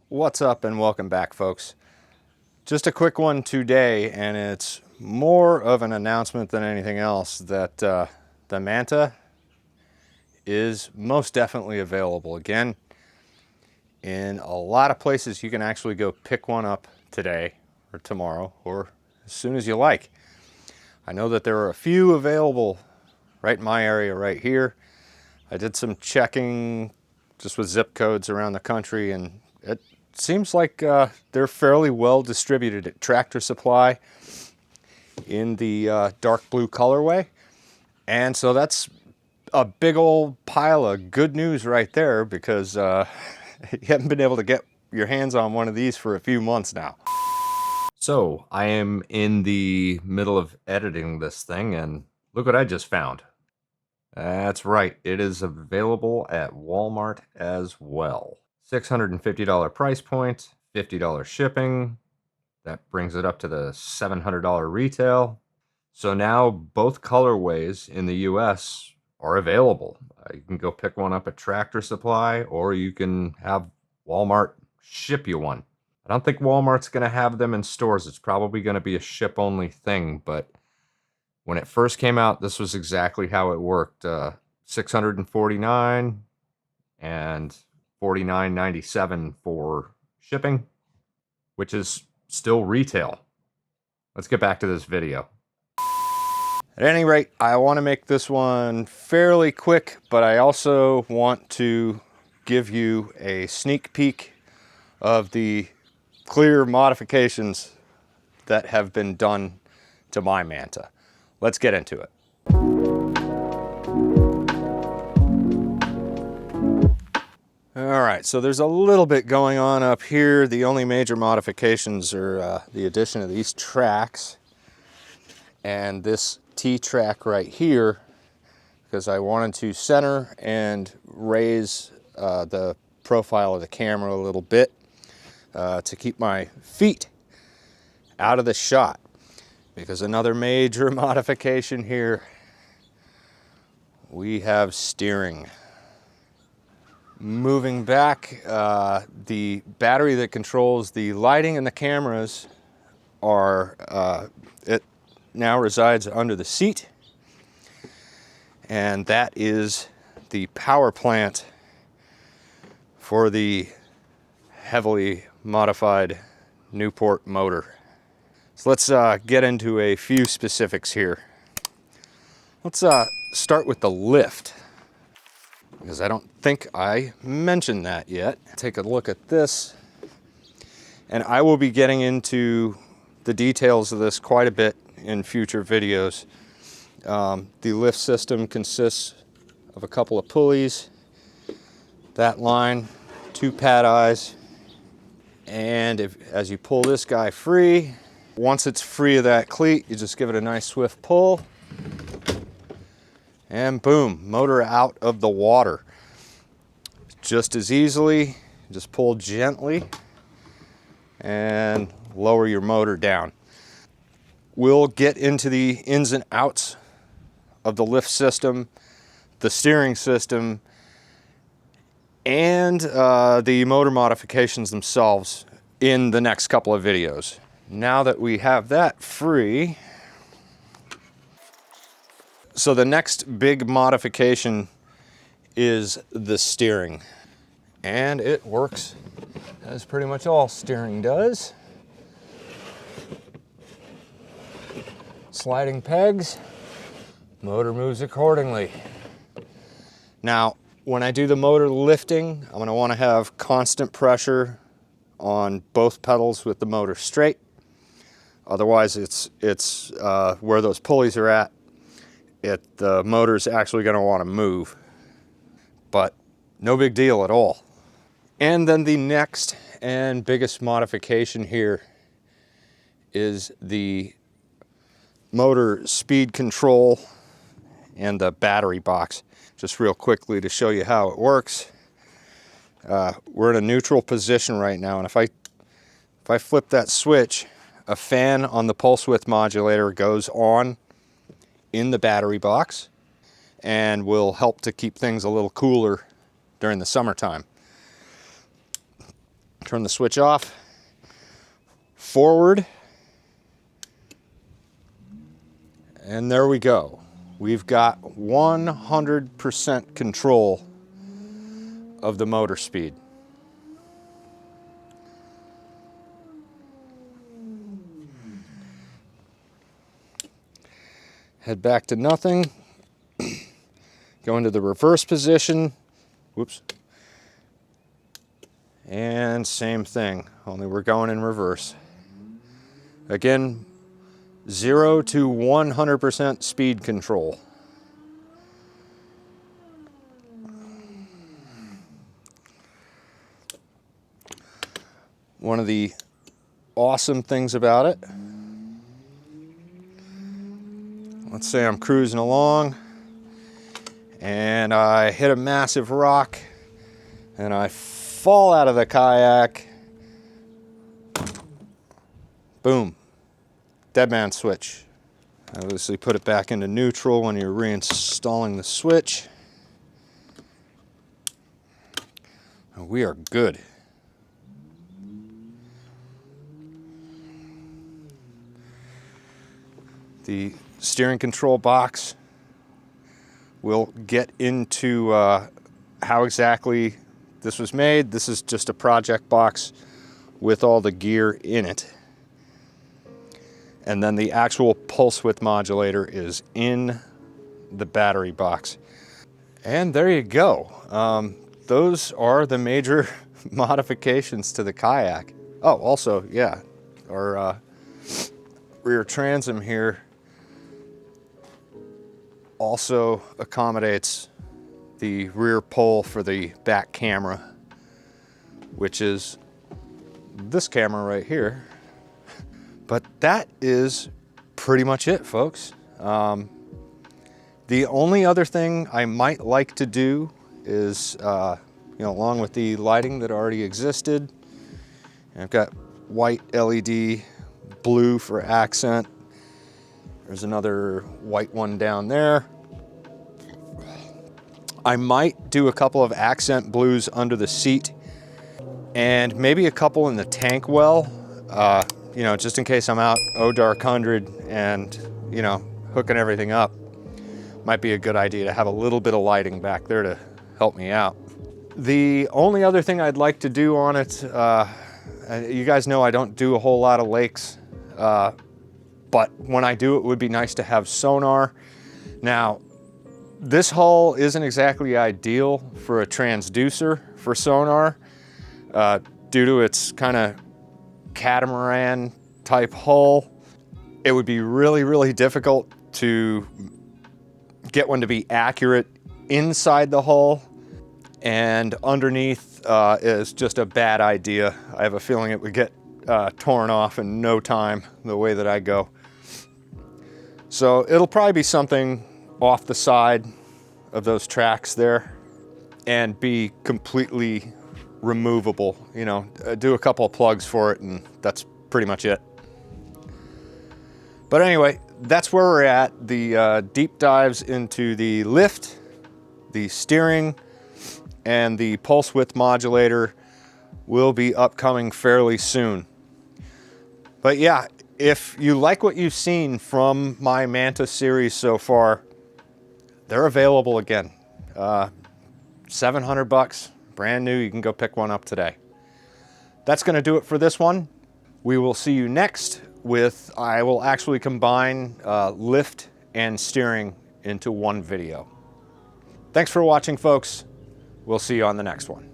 What's up and welcome back, folks. Just a quick one today, and it's more of an announcement than anything else that the Manta is most definitely available again. In a lot of places you can actually go pick one up today or tomorrow or as soon as you like. I know that there are a few available right in my area right here. I did some checking just with zip codes around the country, and it seems like they're fairly well distributed at Tractor Supply in the dark blue colorway. And so that's a big old pile of good news right there, because you haven't been able to get your hands on one of these for a few months now. So I am in the middle of editing this thing, and look what I just found. That's right, it is available at Walmart as well. $650 price point, $50 shipping. That brings it up to the $700 retail. So now both colorways in the US are available. You can go pick one up at Tractor Supply, or you can have Walmart ship you one. I don't think Walmart's going to have them in stores. It's probably going to be a ship-only thing, but when it first came out, this was exactly how it worked. $649 and $49.97 for shipping, which is still retail. Let's get back to this video. At any rate, I want to make this one fairly quick, but I also want to give you a sneak peek of the clear modifications that have been done to my Manta. Let's get into it. All right, so there's a little bit going on up here. The only major modifications are the addition of these tracks and this T-track right here, because I wanted to center and raise the profile of the camera a little bit to keep my feet out of the shot. Because another major modification here, we have steering. Moving back, the battery that controls the lighting and the cameras it now resides under the seat, and that is the power plant for the heavily modified Newport motor. So let's get into a few specifics here. Let's start with the lift, because I don't think I mentioned that yet. Take a look at this, and I will be getting into the details of this quite a bit in future videos. The lift system consists of a couple of pulleys, that line, two pad eyes, and as you pull this guy free, once it's free of that cleat, you just give it a nice swift pull, and boom, motor out of the water. Just as easily, just pull gently and lower your motor down. We'll get into the ins and outs of the lift system, the steering system, and the motor modifications themselves in the next couple of videos. Now that we have that free, so the next big modification is the steering. And it works as pretty much all steering does. Sliding pegs, motor moves accordingly. Now, when I do the motor lifting, I'm going to want to have constant pressure on both pedals with the motor straight. Otherwise, it's where those pulleys are at, the motor's actually going to want to move. But no big deal at all. And then the next and biggest modification here is the motor speed control and the battery box. Just real quickly to show you how it works. We're in a neutral position right now, and if I flip that switch, a fan on the pulse width modulator goes on in the battery box and will help to keep things a little cooler during the summertime. Turn the switch off. Forward. And there we go. We've got 100% control of the motor speed. Head back to nothing. Go into the reverse position. Whoops. And same thing, only we're going in reverse. Again, 0 to 100% speed control. One of the awesome things about it, let's say I'm cruising along and I hit a massive rock and I fall out of the kayak. Boom. Dead man switch. Obviously put it back into neutral when you're reinstalling the switch. We are good. The steering control box, we'll get into how exactly this was made. This is just a project box with all the gear in it. And then the actual pulse width modulator is in the battery box. And there you go. Those are the major modifications to the kayak. Oh, also, yeah, our rear transom here also accommodates the rear pole for the back camera, which is this camera right here. But that is pretty much it, folks. The only other thing I might like to do is, along with the lighting that already existed, I've got white LED, blue for accent. There's another white one down there. I might do a couple of accent blues under the seat and maybe a couple in the tank well. Just in case I'm out dark 100 and, hooking everything up. Might be a good idea to have a little bit of lighting back there to help me out. The only other thing I'd like to do on it, you guys know I don't do a whole lot of lakes, but when I do, it would be nice to have sonar. Now, this hull isn't exactly ideal for a transducer for sonar, due to its kind of catamaran type hull. It would be really, really difficult to get one to be accurate inside the hull, and underneath is just a bad idea. I have a feeling it would get torn off in no time the way that I go. So it'll probably be something off the side of those tracks there and be completely removable. Do a couple of plugs for it and that's pretty much it. But anyway, that's where we're at. The deep dives into the lift, the steering, and the pulse width modulator will be upcoming fairly soon. But yeah, if you like what you've seen from my Manta series so far, they're available again. $700, brand new. You can go pick one up today. That's going to do it for this one. We will see you next with, I will actually combine lift and steering into one video. Thanks for watching, folks. We'll see you on the next one.